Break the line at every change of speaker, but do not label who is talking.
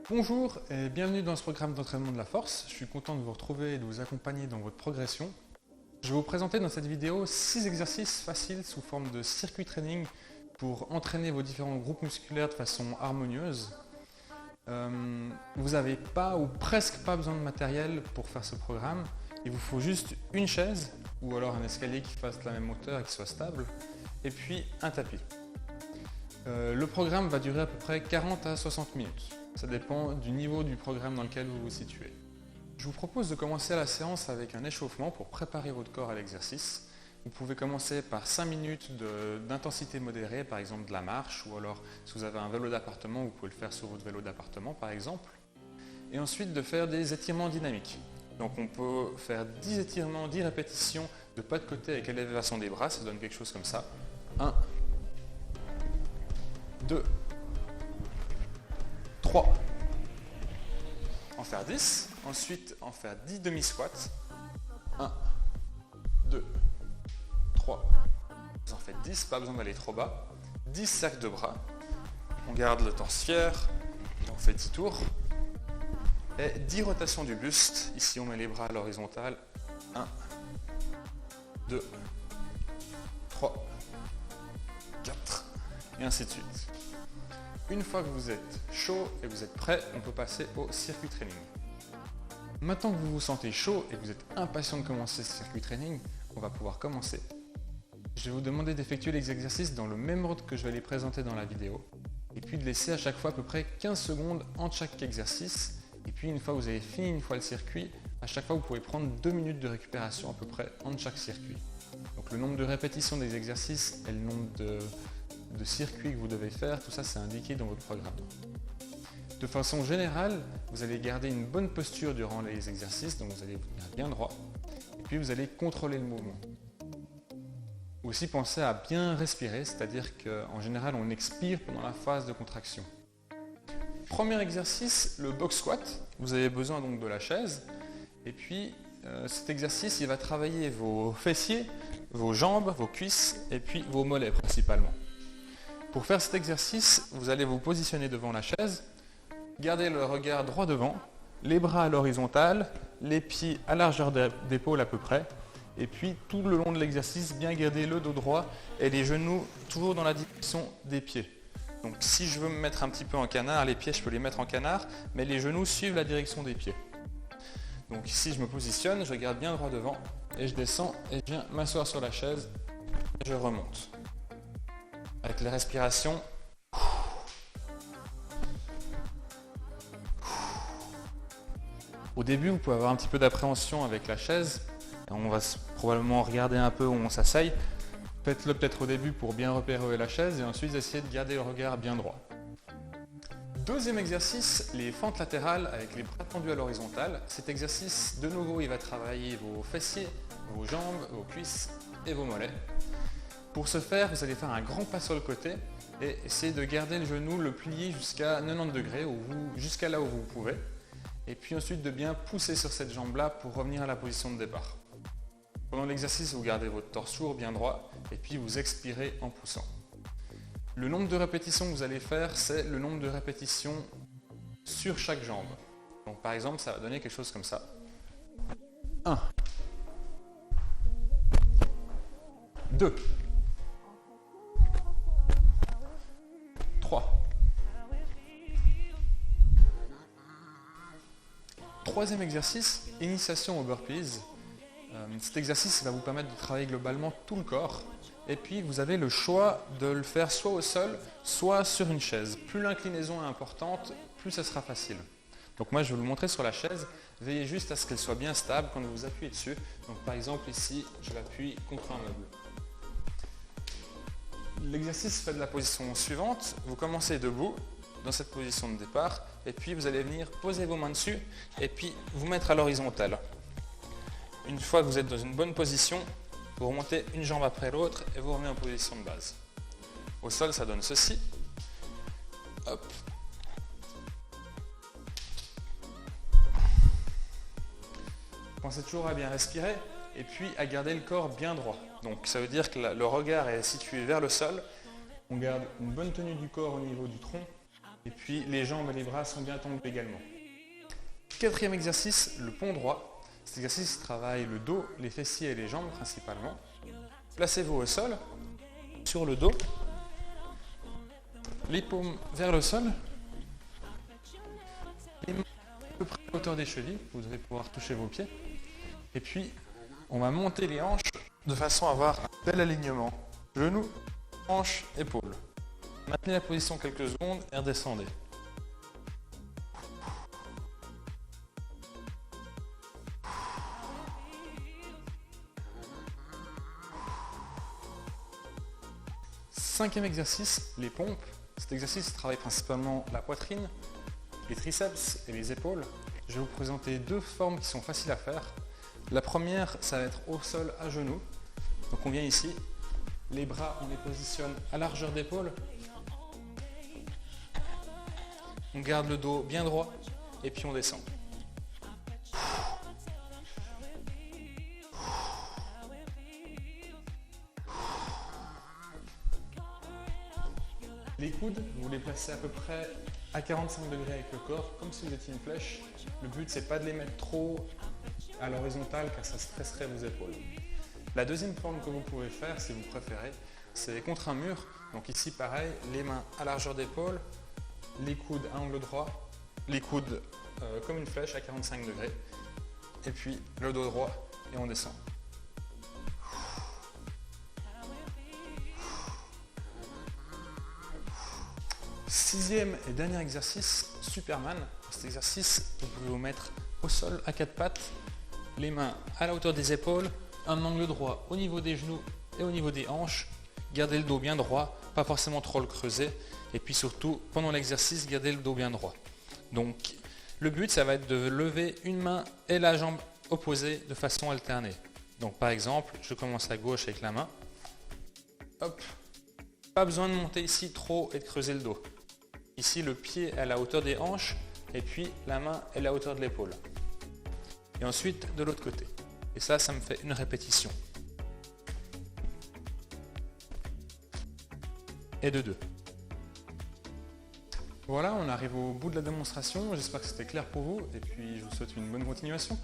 Bonjour et bienvenue dans ce programme d'entraînement de la force. Je suis content de vous retrouver et de vous accompagner dans votre progression. Je vais vous présenter dans cette vidéo 6 exercices faciles sous forme de circuit training pour entraîner vos différents groupes musculaires de façon harmonieuse. Vous n'avez pas ou presque pas besoin de matériel pour faire ce programme. Il vous faut juste une chaise ou alors un escalier qui fasse la même hauteur et qui soit stable et puis un tapis. Le programme va durer à peu près 40 à 60 minutes. Ça dépend du niveau du programme dans lequel vous vous situez. Je vous propose de commencer la séance avec un échauffement pour préparer votre corps à l'exercice. Vous pouvez commencer par 5 minutes d'intensité modérée, par exemple de la marche, ou alors si vous avez un vélo d'appartement, vous pouvez le faire sur votre vélo d'appartement par exemple. Et ensuite de faire des étirements dynamiques. Donc on peut faire 10 étirements, 10 répétitions de pas de côté avec élévation des bras, ça donne quelque chose comme ça. 1, 2, 3, en faire 10, ensuite en faire 10 demi-squats, 1, 2, 3, vous en faites 10, pas besoin d'aller trop bas, 10 cercles de bras, on garde le torse fier, on fait 10 tours, et 10 rotations du buste, ici on met les bras à l'horizontale, 1, 2, 3, 4, et ainsi de suite. Une fois que vous êtes chaud et que vous êtes prêt, on peut passer au circuit training. Maintenant que vous vous sentez chaud et que vous êtes impatient de commencer ce circuit training, on va pouvoir commencer. Je vais vous demander d'effectuer les exercices dans le même ordre que je vais les présenter dans la vidéo, et puis de laisser à chaque fois à peu près 15 secondes entre chaque exercice, et puis une fois que vous avez fini une fois le circuit, à chaque fois vous pouvez prendre 2 minutes de récupération à peu près entre chaque circuit. Donc le nombre de répétitions des exercices et le nombre de circuits que vous devez faire, tout ça c'est indiqué dans votre programme. De façon générale, vous allez garder une bonne posture durant les exercices, donc vous allez vous tenir bien droit, et puis vous allez contrôler le mouvement. Aussi pensez à bien respirer, c'est-à-dire qu'en général on expire pendant la phase de contraction. Premier exercice, le box squat. Vous avez besoin donc de la chaise, et puis cet exercice il va travailler vos fessiers, vos jambes, vos cuisses, et puis vos mollets principalement. Pour faire cet exercice, vous allez vous positionner devant la chaise, garder le regard droit devant, les bras à l'horizontale, les pieds à largeur d'épaule à peu près, et puis tout le long de l'exercice, bien garder le dos droit et les genoux toujours dans la direction des pieds. Donc si je veux me mettre un petit peu en canard, les pieds je peux les mettre en canard, mais les genoux suivent la direction des pieds. Donc ici je me positionne, je garde bien droit devant, et je descends et je viens m'asseoir sur la chaise, et je remonte. Avec les respirations, au début vous pouvez avoir un petit peu d'appréhension avec la chaise, on va probablement regarder un peu où on s'asseye. Faites-le peut-être au début pour bien repérer la chaise et ensuite essayez de garder le regard bien droit. Deuxième exercice, les fentes latérales avec les bras tendus à l'horizontale. Cet exercice, de nouveau, il va travailler vos fessiers, vos jambes, vos cuisses et vos mollets. Pour ce faire, vous allez faire un grand pas sur le côté et essayer de garder le genou, le plier jusqu'à 90 degrés, jusqu'à là où vous pouvez. Et puis ensuite de bien pousser sur cette jambe-là pour revenir à la position de départ. Pendant l'exercice, vous gardez votre torse lourd bien droit et puis vous expirez en poussant. Le nombre de répétitions que vous allez faire, c'est le nombre de répétitions sur chaque jambe. Donc par exemple, ça va donner quelque chose comme ça. 1, 2, 3. Troisième exercice, initiation aux burpees. Cet exercice va vous permettre de travailler globalement tout le corps. Et puis vous avez le choix de le faire soit au sol, soit sur une chaise. Plus l'inclinaison est importante, plus ça sera facile. Donc moi je vais vous le montrer sur la chaise. Veillez juste à ce qu'elle soit bien stable quand vous appuyez dessus. Donc par exemple ici, je l'appuie contre un meuble. L'exercice fait de la position suivante. Vous commencez debout, dans cette position de départ, et puis vous allez venir poser vos mains dessus, et puis vous mettre à l'horizontale. Une fois que vous êtes dans une bonne position, vous remontez une jambe après l'autre, et vous remettez en position de base. Au sol, ça donne ceci. Hop. Pensez toujours à bien respirer, et puis à garder le corps bien droit. Donc ça veut dire que le regard est situé vers le sol. On garde une bonne tenue du corps au niveau du tronc Et puis les jambes et les bras sont bien tendus également. Quatrième exercice, le pont droit. Cet exercice travaille le dos, les fessiers et les jambes principalement. Placez-vous au sol, sur le dos, les paumes vers le sol, les mains à peu près à hauteur des chevilles, vous allez pouvoir toucher vos pieds. Et puis, on va monter les hanches de façon à avoir un bel alignement. Genoux, hanches, épaules. Maintenez la position quelques secondes et redescendez. Cinquième exercice, les pompes. Cet exercice travaille principalement la poitrine, les triceps et les épaules. Je vais vous présenter deux formes qui sont faciles à faire. La première, ça va être au sol à genoux. Donc on vient ici, les bras on les positionne à largeur d'épaule. On garde le dos bien droit et puis on descend. Les coudes, vous les placez à peu près à 45 degrés avec le corps, comme si vous étiez une flèche. Le but, c'est pas de les mettre trop à l'horizontale car ça stresserait vos épaules. La deuxième forme que vous pouvez faire, si vous préférez, c'est contre un mur. Donc ici, pareil, les mains à largeur d'épaule, les coudes à angle droit, les coudes comme une flèche à 45 degrés, et puis le dos droit et on descend. Sixième et dernier exercice, Superman. Pour cet exercice, vous pouvez vous mettre au sol à quatre pattes, les mains à la hauteur des épaules, un angle droit au niveau des genoux et au niveau des hanches. Gardez le dos bien droit, pas forcément trop le creuser. Et puis surtout, pendant l'exercice, gardez le dos bien droit. Donc, le but, ça va être de lever une main et la jambe opposée de façon alternée. Donc, par exemple, je commence à gauche avec la main. Hop. Pas besoin de monter ici trop et de creuser le dos. Ici, le pied est à la hauteur des hanches et puis la main est à la hauteur de l'épaule. Et ensuite, de l'autre côté. Et ça me fait une répétition. Et de deux. Voilà, on arrive au bout de la démonstration. J'espère que c'était clair pour vous et puis je vous souhaite une bonne continuation.